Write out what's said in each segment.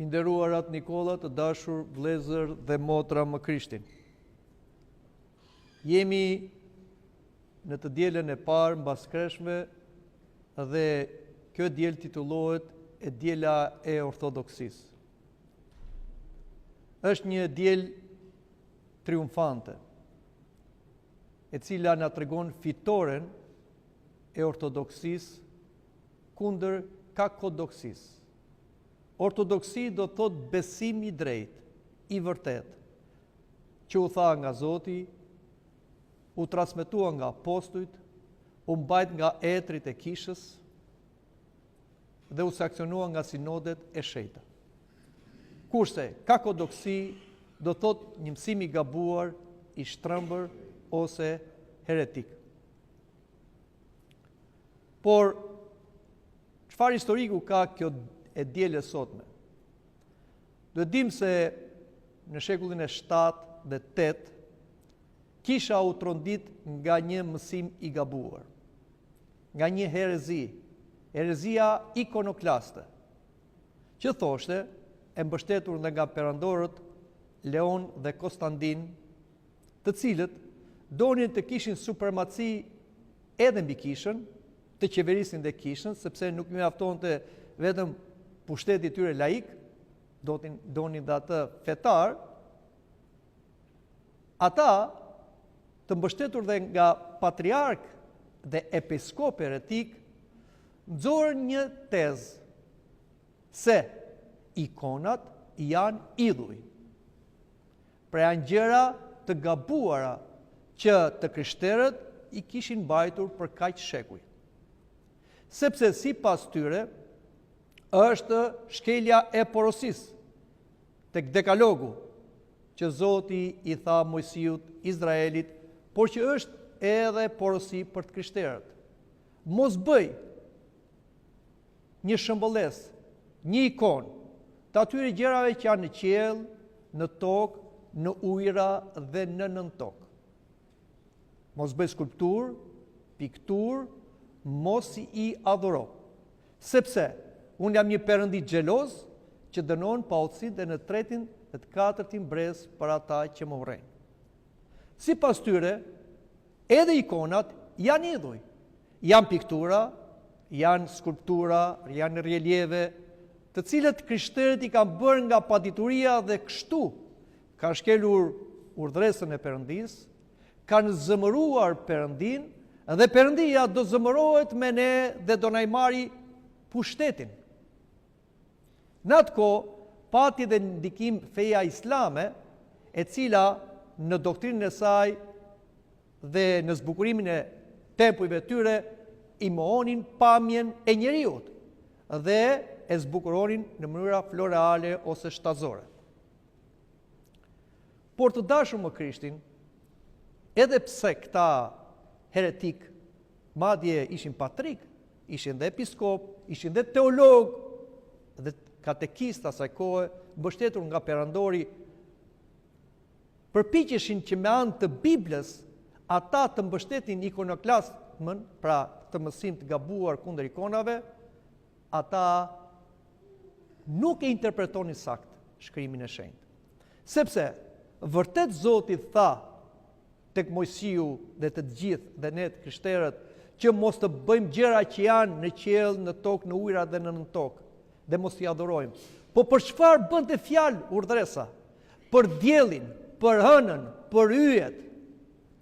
I nderuarat Nikolla, të dashur vëllezër dhe motra më Krishtin. Jemi në të dielën e parë mbaskreshme dhe kjo diel titullohet e diela e ortodoksisë. Është një diel triumfante, e cila na tregon fitoren e ortodoksisë kundër kakodoksisë. Ortodoksi do thot besim i drejt, i vërtet, që u tha nga Zoti, u transmetua nga apostujt, u mbajt nga etrit e kishës dhe u sankcionua nga sinodet e shenjta. Kurse kakodoksi do thot një mësim i gabuar, i shtrëmbër ose heretik. Por çfarë historiku ka kjo e dielë sotme? Do dim se në shekullin e 7 dhe 8 kisha u trondit nga një mësim i gabuar, nga një herezi, herezia ikonoklaste, që thoshte, e mbështetur nga perandorët Leon dhe Konstantin, të cilët donin të kishin supremaci edhe mbi kishën, të qeverisin dhe kishën, sepse nuk mjaftonte vetëm pushteti i tyre laik, donin dhe atë fetar, ata të mbështetur dhe nga patriark dhe episkop heretik, nxorën një tezë se ikonat janë idhuj. Pra janë gjëra të gabuara që të krishterët i kishin mbajtur për kaq shekuj. Sepse sipas tyre është shkelja e porosisë tek dekalogu që Zoti i tha Mojsiut, Izraelit, por që është edhe porosi për të krishterët. Mos bëj një shëmbëlles, një ikon të atyre gjërave që janë në qiell, në tokë, në ujëra dhe në nën tokë. Mos bëj skulptur, piktur, mos i adhuro. Sepse unë jam një perëndi xheloz që dënon pa utësinë dhe në tretin dhe të katërtin brez për ata që më urrejnë. Sipas tyre, edhe ikonat janë idhuj. Janë piktura, janë skulptura, janë relieve, të cilët krishterët i kanë bërë nga padituria dhe kështu kanë shkelur urdhresën e Perëndis, kanë zëmëruar Perëndin dhe Perëndia do zëmërohet me ne dhe do na i marri pushtetin. Në atë kohë, pati dhe ndikim feja islame, e cila në doktrinën e saj dhe në zbukurimin e tempujve tyre i mohonin pamjen e njeriut dhe e zbukuronin në mënyra floreale ose shtazore. Por të dashur më Krishtin, edhe pse këta heretik, madje ishin patrik, ishin dhe episkop, ishin dhe teolog dhe katekist asaj kohe, mbështetur nga perandori, përpiqeshin që me anë të Biblës ata të mbështetin ikonoklastmën, pra të mësim të gabuar kundër ikonave, ata nuk e interpretonin sakt shkrimin e shenjtë. Sepse vërtet Zoti tha tek Mojsiu dhe të gjithë dhe ne të krishterët që mos të bëjmë gjëra që janë në qiell, në tokë, në ujëra dhe në nën tokë, dhe mos t'i adhurojmë. Po për çfarë bënte fjalë urdhresa? Për diellin, për hënën, për yjet,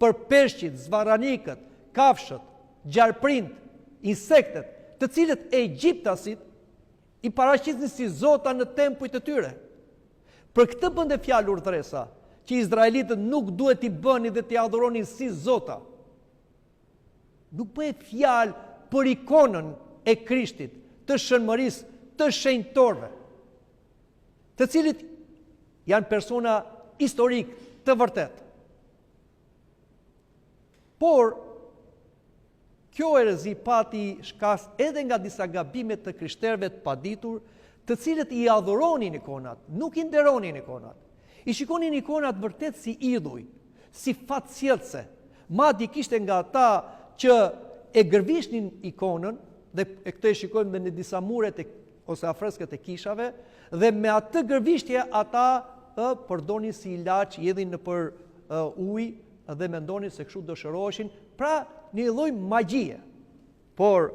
për peshqit, zvarranikët, kafshët, gjarprint, insektet, të cilët egjiptasit i paraqitnin si zota në tempujt e tyre. Për këtë bënte fjalë urdhresa, që izraelitët nuk duhet t'i bënin dhe t'i adhuronin si zota. Nuk bëhet fjalë për ikonën e Krishtit, të shënmërisë, të shenjtorëve, të cilit janë persona historik të vërtet. Por, kjo herezi pati shkas edhe nga disa gabimet të krishterëve të paditur, të cilët i adhuronin ikonat, nuk i nderonin ikonat. I shikonin ikonat vërtet si idhuj, si fatësjellse. Madje kishte nga ata që e gërvishnin ikonën, dhe e këtë e shikojmë dhe në disa muret ose afresket e kishave, dhe me atë gërvishtje ata përdonin si ilaç, jedhin në për ujë dhe mendonin se kështu dëshiroheshin, pra një lloj magjie. Por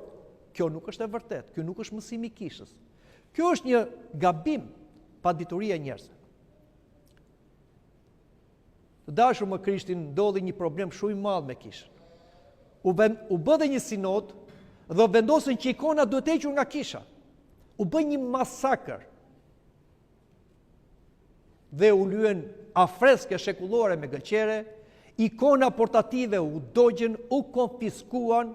kjo nuk është e vërtetë, kjo nuk është mësimi i kishës. Kjo është një gabim pa dituria e njerëzve. Të dashur me Krishtin, ndodhi një problem shumë i madh me kishën. U bë dhe një sinod dhe vendosën që ikona duhet hequr nga kisha. U bë një masakër. Dhe u lyen afreske shekullore me gëlqere, ikona portative u dogjen, u konfiskuan,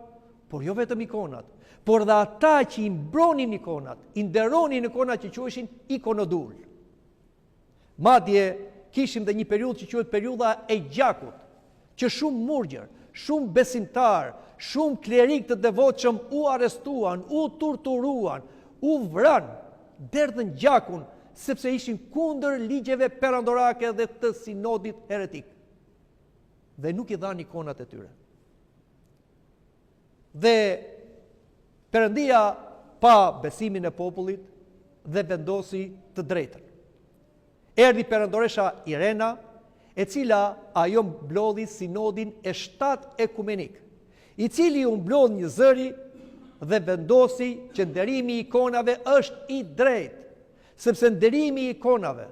por jo vetëm ikonat, por dhe ata që i mbronin ikonat, i nderonin ikonat që quheshin ikonodull. Madje kishim dhe një periudhë që quhet periudha e gjakut, që shumë murgjer, shumë besimtar, shumë klerik të devotshëm u arrestuan, u torturuan, u vran, derdhën gjakun, sepse ishin kundër ligjeve perandorake dhe të sinodit heretik. Dhe nuk i dhanë ikonat e tyre. Dhe Perëndia pa besimin e popullit dhe vendosi të drejtën. Erdhi perandoresha Irena, e cila ajo mblodhi sinodin e 7 ekumenik, i cili u mblodh një zëri dhe vendosi që nderimi i ikonave është i drejtë, sepse nderimi i ikonave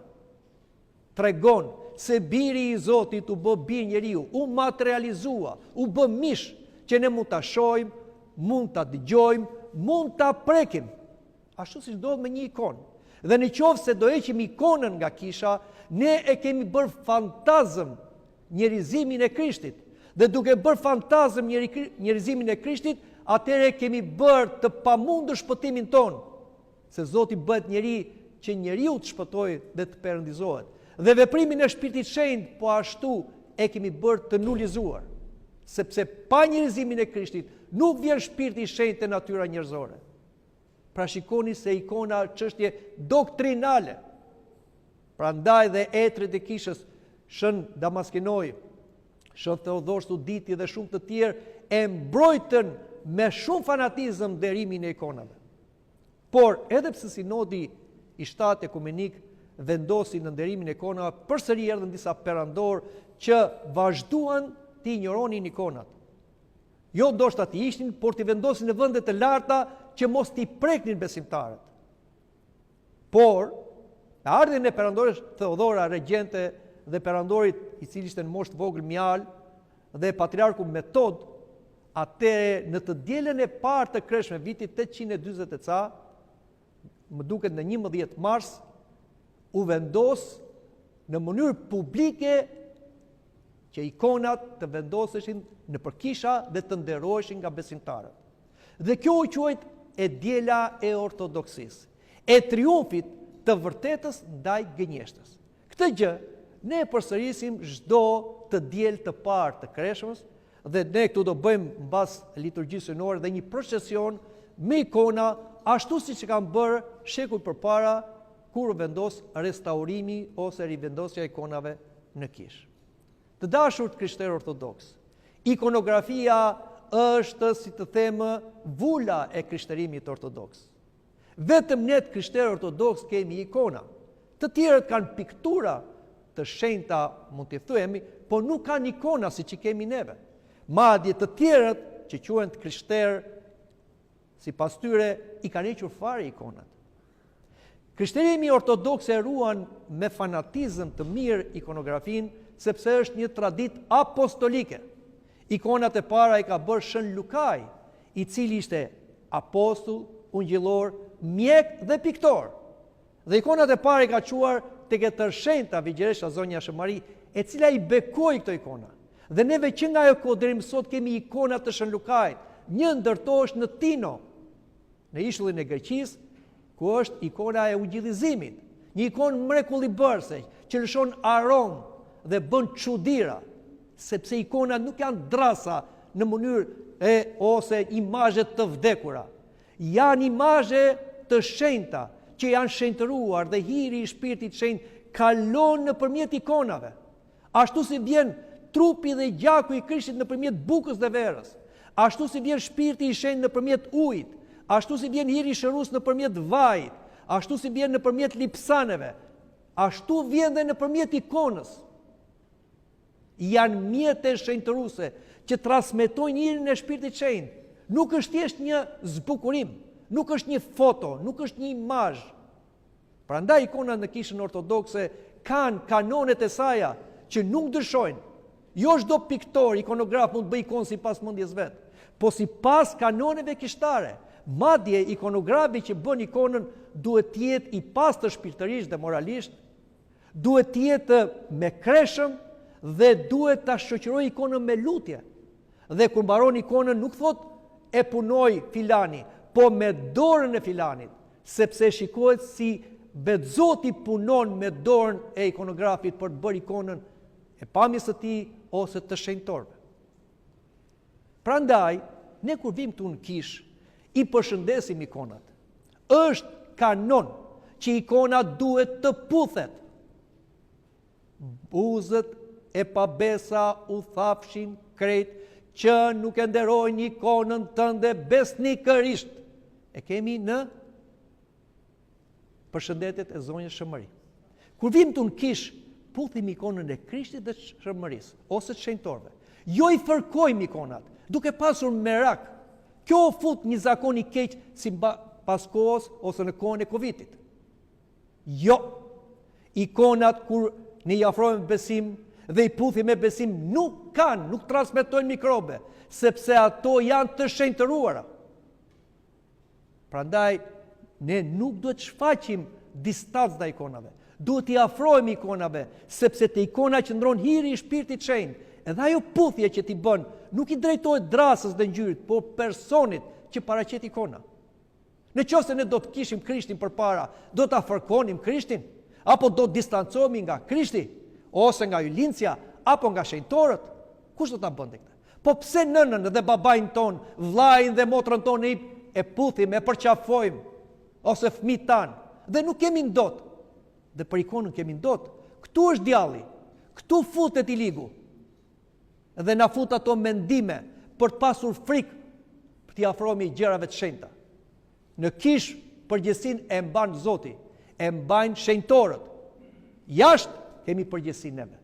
tregon se biri i Zotit u bë bir njeriu, u materializua, u bë mish që ne mund ta shohim, mund ta dëgjojmë, mund ta prekim, ashtu siç ndodh me një ikonë. Dhe në qoftë se do heqim ikonën nga kisha, ne e kemi bërë fantazëm njerëzimin e Krishtit. Dhe duke bërë fantazëm njerëzimin e Krishtit, atëherë kemi bërë të pamundur shpëtimin ton. Se Zoti bëhet njeri që njeriu të shpëtojë dhe të perëndizohet. Dhe veprimin e Shpirtit Shenjtë po ashtu e kemi bërë të nulizuar. Sepse pa njerëzimin e Krishtit nuk vjen Shpirti i Shenjtë te natyra njerëzore. Pra shikoni se ikona çështje doktrinale. Prandaj dhe etrit e kishës, Shën Damaskinoi, Shën Theodor Studiti dhe shumë të tjerë e mbrojtën me shumë fanatizëm nderimin e ikonave. Por edhe pse sinodi i 7 ekumenik vendosi në nderimin e ikonave, përsëri erdhën disa perandor që vazhduan të injoronin ikonat. Jo ndoshta të ishin, por të vendosin në vende të larta që mos t'i preknin besimtarët. Por, e ardhin e perandores Theodora Regjente dhe perandorit i cili ishte në moshë të vogël Mjal dhe patriarku Metod, atëre në të dielën e parë të kreshme vitit 840 e ca, më duket në 11 mars, u vendos në mënyrë publike që ikonat të vendoseshin në përkisha dhe të nderoheshin nga besimtarët. Dhe kjo u quajt e diela e ortodoksisë, e triumfit të vërtetës ndaj gënjeshtës. Këtë gjë ne përsërisim çdo të diel të parë të kreshmës dhe ne këtu do bëjmë mbas liturgjisë synore dhe një procesion me ikona ashtu siç e kanë bërë shekuj përpara kur u vendos restaurimi ose rivendosja e ikonave në kishë. Të dashur të krishterë ortodoks, ikonografia është, si të themë, vula e krishterimit ortodoks. Vetëm ne të krishterë ortodoks kemi ikona. Të tjerët kanë piktura të shenjta, mund t'i thuemi, po nuk kanë ikona si që kemi neve. Madje të tjerët që quhen të krishterë, sipas tyre, i kanë hequr fare ikonat. Krishterimi ortodoks e ruan me fanatizëm të mirë ikonografin, sepse është një traditë apostolike. Ikonat e para i ka bërë Shën Lukaj, i cili ishte apostull, ungjillor, mjek dhe piktor. Dhe ikonat e para i ka quar tek e tërshenjta Vigjeresha Zonja Shëmari, e cila i bekoi këto ikona. Dhe neve që nga ajo kohë deri më sot kemi ikonat të Shën Lukajt. Një ndërto është në Tino, në ishullin e Greqisë, ku është ikona e ungjillizimit. Një ikonë mrekullibërse që lëshon aromë dhe bën çuditëra, sepse ikonat nuk janë drasa në mënyrë ose imazhe të vdekura. Janë imazhe të shenjta që janë shenjtëruar dhe hiri i Shpirtit Shenjtë kalon nëpërmjet ikonave. Ashtu si vjen trupi dhe gjaku i Krishtit nëpërmjet bukës dhe verës. Ashtu si vjen Shpirti i Shenjtë nëpërmjet ujit. Ashtu si vjen hiri i shërus nëpërmjet vajit. ashtu si vjen nëpërmjet lipsaneve, ashtu vjen dhe nëpërmjet ikonës. Janë mjete shenjtëruese që transmetojnë njërin e Shpirtit Shenjtë. Nuk është thjesht një zbukurim, nuk është një foto, nuk është një imazh. Prandaj ikonat në Kishën Ortodokse kanë kanonet e saja që nuk ndryshojnë. Jo çdo piktor, ikonograf mund të bëjë ikonë sipas mendjes vet, po sipas kanoneve kishtare. Madje ikonografi që bën ikonën duhet të jetë i pastër shpirtërisht dhe moralisht, duhet të jetë me kreshëm dhe duhet ta shoqërojë ikonën me lutje. Dhe kur mbaron ikonën nuk thot e punoi filani, po me dorën e filanit, sepse shikohet si vetë Zoti punon me dorën e ikonografit për të bërë ikonën e pamjes së tij ose të shenjtorëve. Prandaj, ne kur vim këtu në Kishë, i përshëndesim ikonat. Është kanon që ikona duhet të puthet. Buzët e pabesa u thafshin krejt që nuk e nderojnë ikonën tënde besnikërisht. E kemi në përshëndetjet e zonjës Shëmëri. Kur vim të në Kishë, puthim ikonën e Krishtit dhe Shëmërisë, ose të shenjtorëve. Jo i fërkojmë ikonat, duke pasur merak. Kjo fut një zakon i keq si pas kohës ose në kohën e Covidit. Jo, ikonat kur ne i afrojmë besim dhe i puthim me besim nuk transmetojnë mikrobe, sepse ato janë të shenjtëruara. Prandaj, ne nuk duhet shfaqim distancë ndaj ikonave. Duhet i afrojmë ikonave, sepse te ikona qëndron hiri i Shpirtit Shenjtë. Edhe ajo puthje që ti bën nuk i drejtohet drasës dhe ngjyrit, por personit që paraqet ikona. Në qoftë se ne do të kishim Krishtin përpara, do ta fërkonim Krishtin, apo do të distancohemi nga Krishti, ose nga ylincja, apo nga shenjtorët, kush do ta bënte këtë? Po pse nënën dhe babain ton, vllajin dhe motrën tonë e puthim, e përqafojmë, ose fëmijët tan, dhe nuk kemi ndot. Dhe për ikonën kemi ndot. Ktu është djalli, ktu futet i ligu. Dhe na fut ato mendime për të pasur frikë për t'i afrohemi gjërave të shenjta. Në Kishë përgjegjësinë e mban Zoti, e mbajnë shenjtorët. Jashtë kemi përgjegjësinë neve.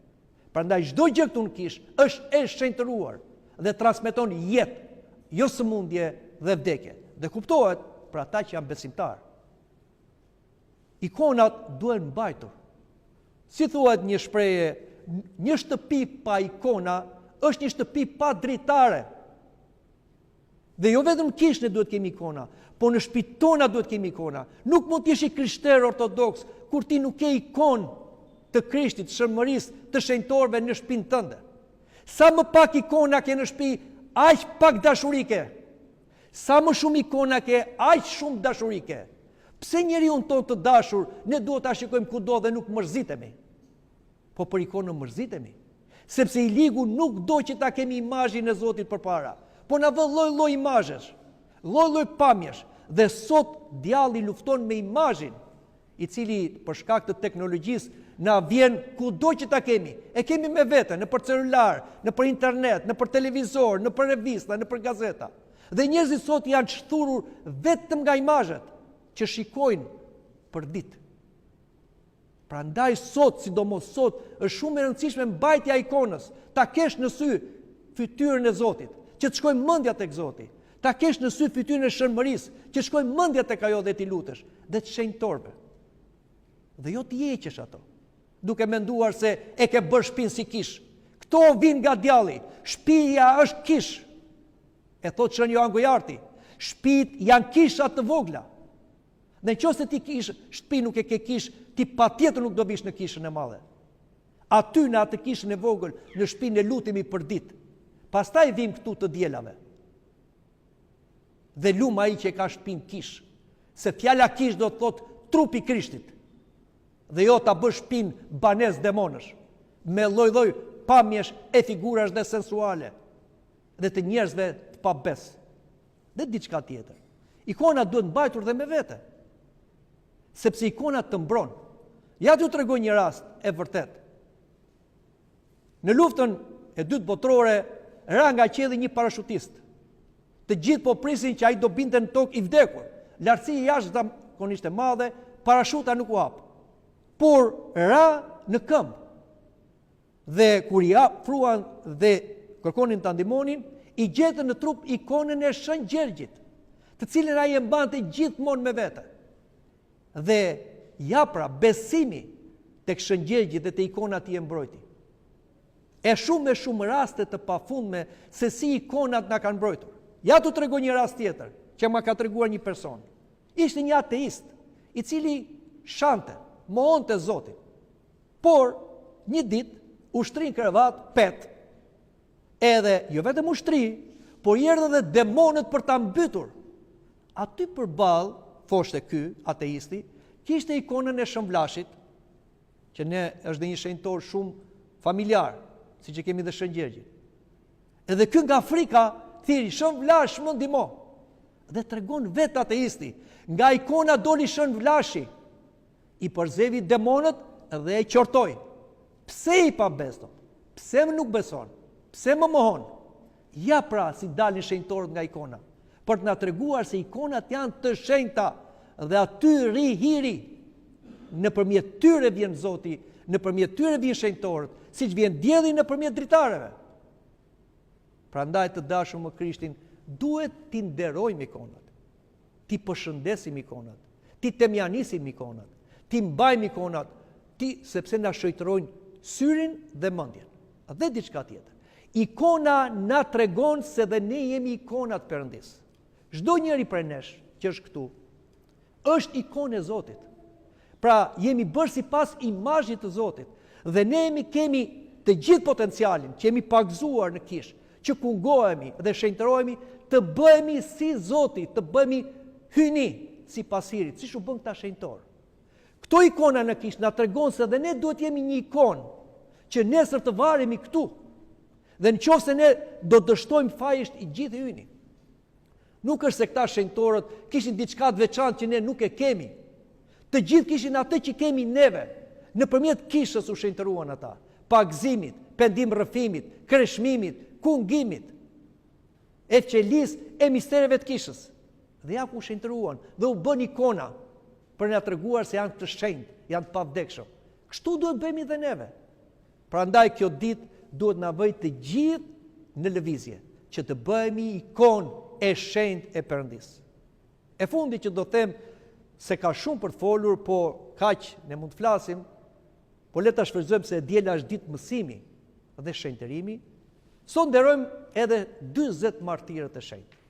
Prandaj çdo gjë këtu në Kishë është e shenjtëruar dhe transmeton jetë, jo sëmundje dhe vdekje. Dhe kuptohet për ata që janë besimtarë. Ikonat duhen mbajtur. Si thuhet një shprehje, një shtëpi pa ikona është një shtëpi pa dritare. Dhe jo vetëm Kishën duhet kemi ikona, po në shtëpitë tona duhet kemi ikona. Nuk mund të jesh i krishterë ortodoks kur ti nuk ke ikonë të Krishtit, të Shëmërisë, të shenjtorëve në shtëpinë tënde. Sa më pak ikona ke në shtëpi, aq pak dashuri ke. Sa më shumë ikona ke, aq shumë dashuri ke. Pse njeriu tonë të dashur, ne duhet ta shikojmë kudo dhe nuk mërzitemi. Po për ikonën mërzitemi. Sepse i ligu nuk do që ta kemi imazhin e Zotit përpara, po na vë lloj-lloj imazhesh, lloj-lloj pamjesh, dhe sot djalli lufton me imazhin, i cili për shkak të teknologjisë na vjen kudo që ta kemi. E kemi me vete, në për celular, në për internet, në për televizor, në për revista, në për gazeta. Dhe njerëzit sot janë shturur vetëm nga imazhet që shikojnë për ditë. Prandaj sot, sidomos sot, është shumë e rëndësishme mbajtja e ikonës. Ta kesh në sy fytyrën e Zotit, që të shkojë mendja tek Zoti. Ta kesh në sy fytyrën e Shëmërisë, që të shkojë mendja tek ajo dhe ti lutesh, dhe të shenjtorëve. Dhe jo të jeqesh ato, duke menduar se e ke bërë shtëpinë si kish. Kto vin nga djalli, shtëpia është kish. E thot Shën Johan Gojarti, shtëpitë janë kisha të vogla. Dhe nëse ti kish shtëpi nuk e ke kish, ti patjetër nuk do vish në kishën e madhe. Aty në atë kishën e vogël, në shtëpinë e lutemi për ditë. Pastaj vim këtu të dielave. Dhe lum ai që ka shtëpinë kish, se fjala kish do të thotë trupi i Krishtit. Dhe jo ta bësh shtëpinë banes demonësh, me lloj-lloj pamjesh e figurash dhe sensuale, dhe të njerëzve të pabes, dhe diçka tjetër. Ikona duhet mbajtur dhe me vete, sepse ikona të mbron. Ja t'ju tregoj një rast e vërtet. Në luftën e dytë botërore, ra nga qielli një parashutist. Të gjithë po prisin që ai do binte në tokë i vdekur. Lartësi jashtë kon ishte madhe, parashuta nuk u hap. Por ra në këmbë. Dhe kur i afruan dhe kërkonin ta ndihmonin, i gjetën në trup ikonën e Shën Gjergjit, të cilën ai e mbante gjithmonë me vete. Dhe ja pra besimi tek Shën Gjergji dhe te ikona ti e mbrojti. E shumë raste të pafundme se si ikonat na kanë mbrojtur. Ja t'u tregoj një rast tjetër, që ma ka treguar një person. Ishte një ateist, i cili shante, mohonte Zotin. Por, një ditë, ushtrin krevat, pet, edhe jo vetëm ushtri, por i erdhën dhe demonët për ta mbytur. Aty përballë, thoshte ky ateisti, kishte ikonën e Shënvlashit, që ne është dhe një shenjtor shumë familjar, si që kemi dhe Shën Gjergji. Edhe ky nga Afrika, thiri, Shënvlash më ndihmo. Dhe tregon vetë ateisti, nga ikona doli Shënvlashi, i përzevi demonët dhe e qortoi. Pse i pa besto? Pse më nuk beson? Pse më mohon? Ja pra si dalin shenjtorët nga ikona, për të na treguar se ikonat janë të shenjta dhe aty ri hiri. Nëpërmjet tyre vjen Zoti, nëpërmjet tyre vjen shenjtorët, siç vjen dielli nëpërmjet dritareve. Prandaj të dashur me Krishtin, duhet t'i nderojmë ikonat, t'i përshëndesim ikonat, t'i temjanisim ikonat, t'i mbajmë ikonat, sepse na shojtërojnë syrin dhe mendjen. Dhe diçka tjetër. Ikona na tregon se dhe ne jemi ikonat Perëndis. Çdo njeri prej nesh që është këtu është ikonë e Zotit. Pra jemi bërë sipas imazhit të Zotit dhe ne kemi të gjithë potencialin që jemi pagzuar në kish, që kungohemi dhe shenjtërohemi të bëhemi si Zoti, të bëhemi hyni si pasirit, siç u bën këta shenjtor. Këto ikona në kish na tregon se dhe ne duhet jemi një ikonë që nesër të varemi këtu. Dhe në qoftë se ne do dështojmë fajisht i gjithë hyni. Nuk është se këta shenjtorët kishin diçka të veçantë që ne nuk e kemi. Të gjithë kishin atë që kemi neve. Nëpërmjet kishës u shenjtëruan ata. Pagëzimit, pendim rrëfimit, kreshmimit, kungimit, evçelis e mistereve të kishës. Dhe ja ku u shenjtëruan dhe u bën ikona për na treguar se janë të shenjtë, janë të pavdekshëm. Kështu duhet bëhemi dhe neve. Prandaj kjo ditë duhet na vëj të gjithë në lëvizje, që të bëhemi ikonë e shenjtë e Perëndis. E fundi që do them se ka shumë për të folur, po kaq ne mund të flasim, po le ta shfrytëzojmë se diela është ditë mësimi dhe shenjtërimi. Sot nderojmë edhe 40 martirët e shenjtë.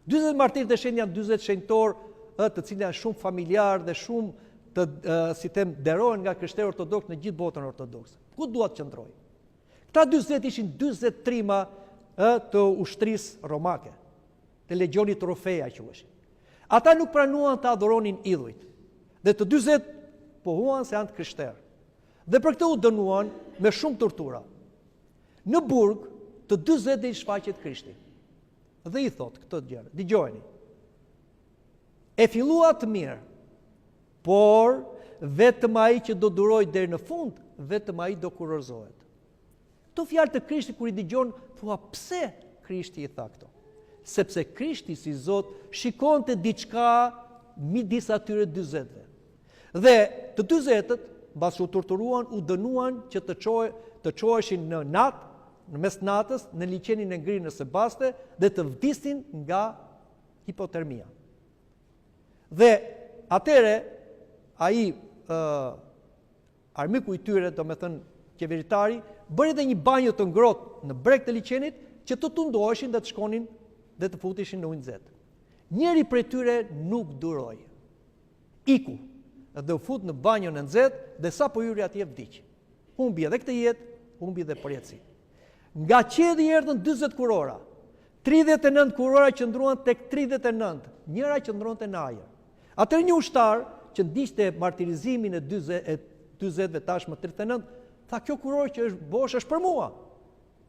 40 martirët e shenjtë janë 40 shenjtorë të cilë janë shumë familjar dhe shumë nderohen nga krishterë ortodoks në gjithë botën ortodokse. Ku duat të qëndrojë? Këta 40 ishin 40 trima të ushtrisë romake, të legjionit trofeja quheshin. Ata nuk pranuan të adhuronin idhujt. Dhe të 40 pohuan se janë të krishterë. Dhe për këtë u dënuan me shumë tortura. Në burg të 40 i shfaqet Krishti. Dhe i thot këtë gjë, dëgjojeni. E fillua të mirë, por vetëm ai që do duroj deri në fund, vetëm ai do kurorëzohet. Këto fjalë të Krishtit kur i dëgjon, thua pse Krishti i tha këto? Sepse Krishti si Zot shikonte diçka midis atyre 40-ve. Dhe të 40-tët, mbas u torturuan, u dënuan që të çoheshin në natë, në mes natës, në liçenin e ngrirë në Sebaste dhe të vdisin nga hipotermia. Dhe atëre ai armiku i tyre, domethënë qeveritari, bëri edhe një banjë të ngrohtë në breg të liçenit që të tundoheshin dhe të shkonin dhe të futeshin në ujë nxehtë. Njëri prej tyre nuk duroi. Iku dhe u fut në banjën e nxehtë dhe sapo hyri atje vdiq. Humbi edhe këtë jetë, humbi edhe përjetësinë. Nga qedhi erdhën 40 kurora. 39 kurora qëndruan tek 39, njëra qëndronte në ajër. Atëherë një ushtar që ndiqte martirizimin e 40-ve tashmë 39, tha kjo kuror që është bosh është për mua.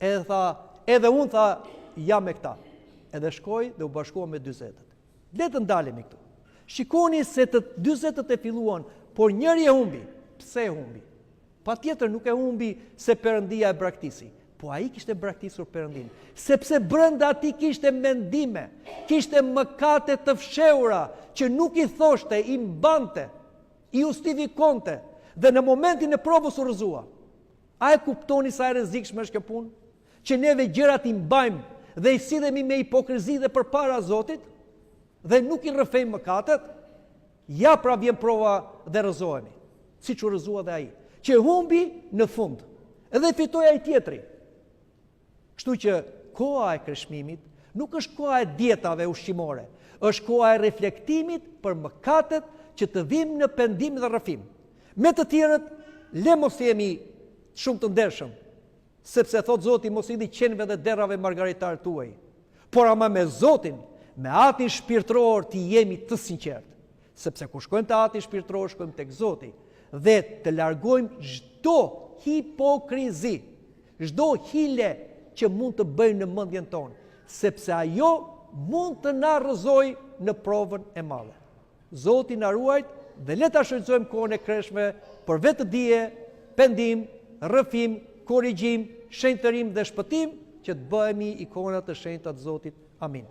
Edhe unë tha jam me këta. Edhe shkoi dhe u bashkua me 40-ët. Le të ndalemi këtu. Shikoni se të 40-ët e filluan, por njëri e humbi. Pse e humbi? Patjetër nuk e humbi se Perëndia e braktisi. po ai kishte braktisur Perëndin, sepse brenda atij kishte mendime, kishte mëkate të fshehura që nuk i thoshte, i mbante, i justifikonte, dhe në momentin e provës u rrëzua. A e kuptoni sa e rrezikshme është kjo punë? Që neve gjërat i mbajmë dhe i sidhemi me hipokrizi dhe përpara Zotit dhe nuk i rrëfejmë mëkatet? Ja pra vjen prova dhe rrëzohemi, siç u rrëzua dhe ai, që humbi në fund, edhe fitoi ai tjetri. Kështu që koha e kreshmimit nuk është koha e dietave ushqimore, është koha e reflektimit për mëkatet që të vim në pendim dhe rrëfim. Me të tjerët, le mos jemi shumë të ndershëm, sepse thot Zoti mos i qenve dhe derrave margaritar tuaj, por ama me Zotin, me atin shpirtëror të jemi të sinqert, sepse kur shkojmë te ati shpirtëror, shkojmë tek Zoti dhe të largojmë çdo hipokrizi, çdo hile që mund të bëjmë në mendjen tonë, sepse ajo mund të na rrëzojë në provën e madhe. Zoti na ruajt dhe le ta shfrytëzojmë kohën e kreshme për vetëdije, pendim, rrëfim, korrigjim, shenjtërim dhe shpëtim, që të bëhemi ikona të shenjta të Zotit. Amin.